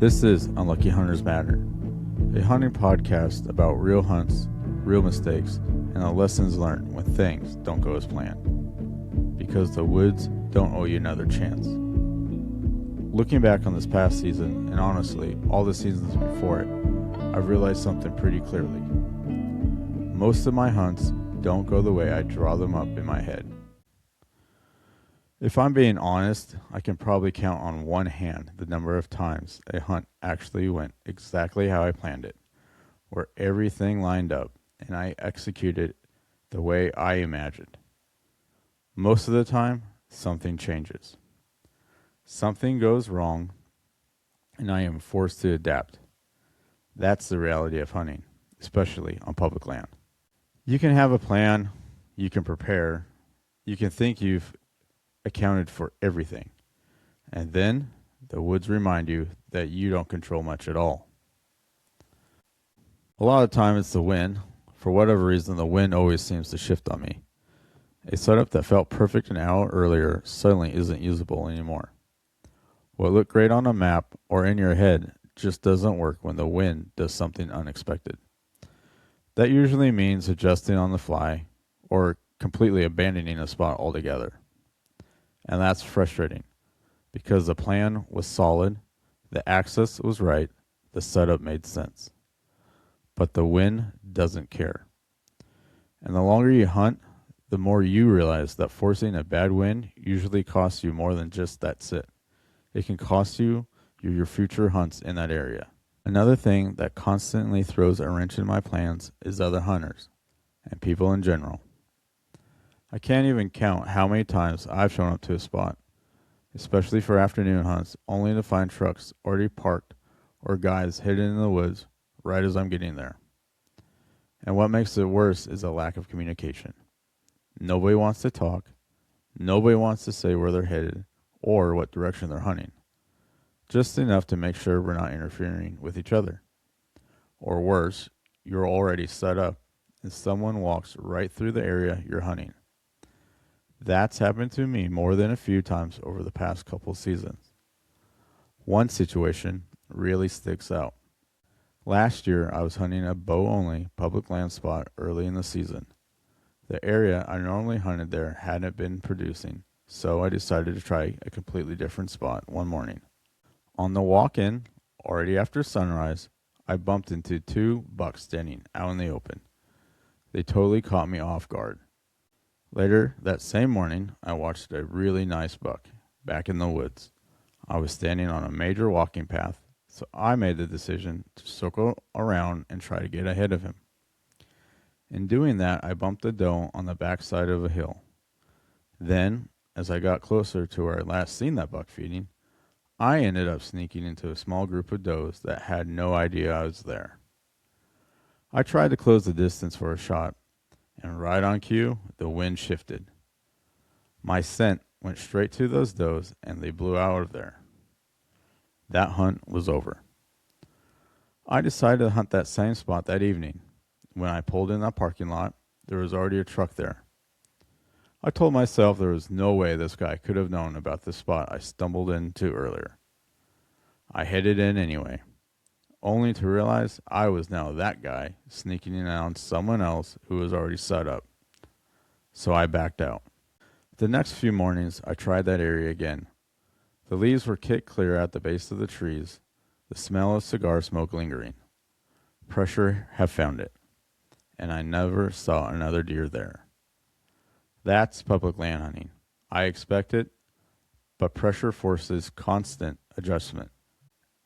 This is Unlucky Hunters Matter, a hunting podcast about real hunts, real mistakes, and the lessons learned when things don't go as planned. Because the woods don't owe you another chance. Looking back on this past season, and honestly, all the seasons before it, I've realized something pretty clearly. Most of my hunts don't go the way I draw them up in my head. If I'm being honest, I can probably count on one hand the number of times a hunt actually went exactly how I planned it, where everything lined up and I executed the way I imagined. Most of the time, something changes. Something goes wrong, and I am forced to adapt. That's the reality of hunting, especially on public land. You can have a plan, you can prepare, you can think you've accounted for everything. And then the woods remind you that you don't control much at all. A lot of time it's the wind. For whatever reason, the wind always seems to shift on me. A setup that felt perfect an hour earlier suddenly isn't usable anymore. What looked great on a map or in your head just doesn't work when the wind does something unexpected. That usually means adjusting on the fly or completely abandoning a spot altogether. And that's frustrating because the plan was solid, the access was right, the setup made sense. But the wind doesn't care. And the longer you hunt, the more you realize that forcing a bad wind usually costs you more than just that sit. It can cost you your future hunts in that area. Another thing that constantly throws a wrench in my plans is other hunters and people in general. I can't even count how many times I've shown up to a spot, especially for afternoon hunts, only to find trucks already parked or guys hidden in the woods right as I'm getting there. And what makes it worse is a lack of communication. Nobody wants to talk. Nobody wants to say where they're headed or what direction they're hunting. Just enough to make sure we're not interfering with each other. Or worse, you're already set up and someone walks right through the area you're hunting. That's happened to me more than a few times over the past couple seasons. One situation really sticks out. Last year, I was hunting a bow-only public land spot early in the season. The area I normally hunted there hadn't been producing, so I decided to try a completely different spot one morning. On the walk-in, already after sunrise, I bumped into two bucks standing out in the open. They totally caught me off guard. Later that same morning, I watched a really nice buck back in the woods. I was standing on a major walking path, so I made the decision to circle around and try to get ahead of him. In doing that, I bumped the doe on the backside of a hill. Then, as I got closer to where I'd last seen that buck feeding, I ended up sneaking into a small group of does that had no idea I was there. I tried to close the distance for a shot, and right on cue, the wind shifted. My scent went straight to those does, and they blew out of there. That hunt was over. I decided to hunt that same spot that evening. When I pulled in that parking lot, there was already a truck there. I told myself there was no way this guy could have known about the spot I stumbled into earlier. I headed in anyway, only to realize I was now that guy sneaking in on someone else who was already set up. So I backed out. The next few mornings, I tried that area again. The leaves were kicked clear at the base of the trees, the smell of cigar smoke lingering. Pressure had found it, and I never saw another deer there. That's public land hunting. I expect it, but pressure forces constant adjustment,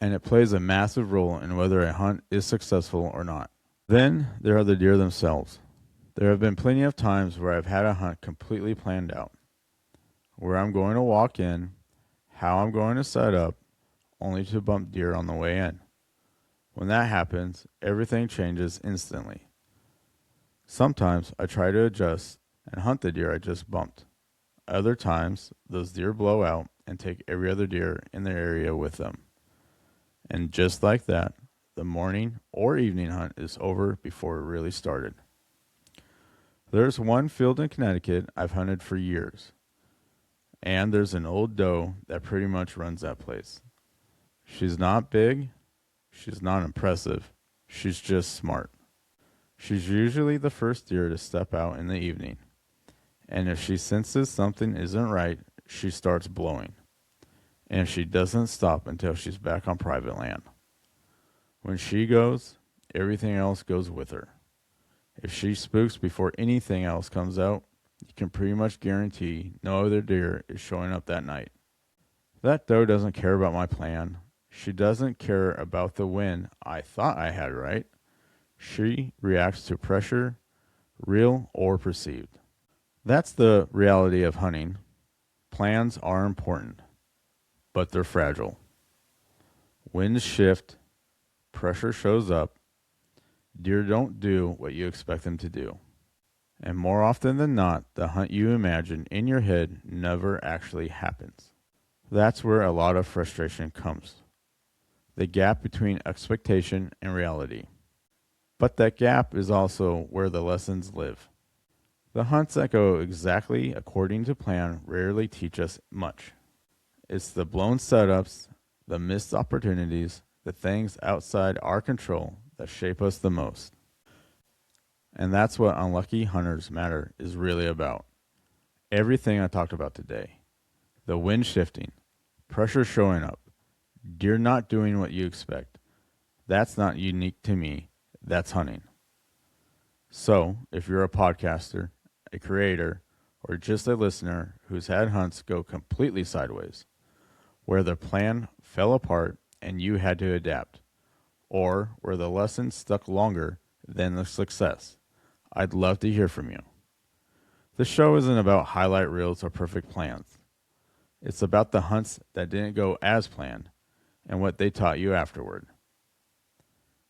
and it plays a massive role in whether a hunt is successful or not. Then there are the deer themselves. There have been plenty of times where I've had a hunt completely planned out, where I'm going to walk in, how I'm going to set up, only to bump deer on the way in. When that happens, everything changes instantly. Sometimes I try to adjust and hunt the deer I just bumped. Other times, those deer blow out and take every other deer in the area with them. And just like that, the morning or evening hunt is over before it really started. There's one field in Connecticut I've hunted for years, and there's an old doe that pretty much runs that place. She's not big. She's not impressive. She's just smart. She's usually the first deer to step out in the evening. And if she senses something isn't right, she starts blowing. And she doesn't stop until she's back on private land. When she goes, everything else goes with her. If she spooks before anything else comes out, you can pretty much guarantee no other deer is showing up that night. That doe doesn't care about my plan. She doesn't care about the win I thought I had right. She reacts to pressure, real or perceived. That's the reality of hunting. Plans are important, but they're fragile. Winds shift, pressure shows up, deer don't do what you expect them to do. And more often than not, the hunt you imagine in your head never actually happens. That's where a lot of frustration comes. The gap between expectation and reality. But that gap is also where the lessons live. The hunts that go exactly according to plan rarely teach us much. It's the blown setups, the missed opportunities, the things outside our control that shape us the most. And that's what Unlucky Hunters Matter is really about. Everything I talked about today. The wind shifting, pressure showing up, deer not doing what you expect. That's not unique to me. That's hunting. So, if you're a podcaster, a creator, or just a listener who's had hunts go completely sideways, where the plan fell apart and you had to adapt, or where the lesson stuck longer than the success, I'd love to hear from you. The show isn't about highlight reels or perfect plans. It's about the hunts that didn't go as planned and what they taught you afterward.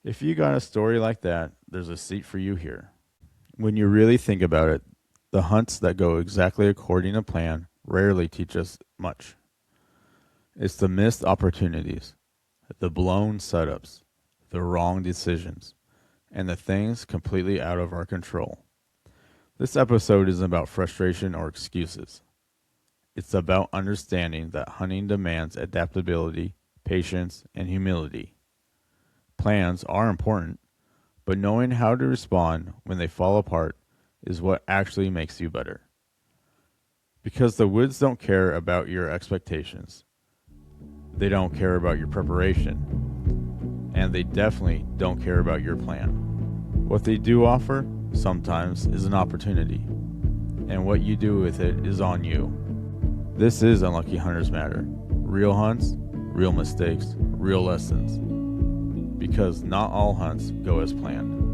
If you got a story like that, there's a seat for you here. When you really think about it, the hunts that go exactly according to plan rarely teach us much. It's the missed opportunities, the blown setups, the wrong decisions, and the things completely out of our control. This episode isn't about frustration or excuses. It's about understanding that hunting demands adaptability, patience, and humility. Plans are important, but knowing how to respond when they fall apart is what actually makes you better. Because the woods don't care about your expectations. They don't care about your preparation. And they definitely don't care about your plan. What they do offer, sometimes, is an opportunity. And what you do with it is on you. This is Unlucky Hunters Matter. Real hunts, real mistakes, real lessons. Because not all hunts go as planned.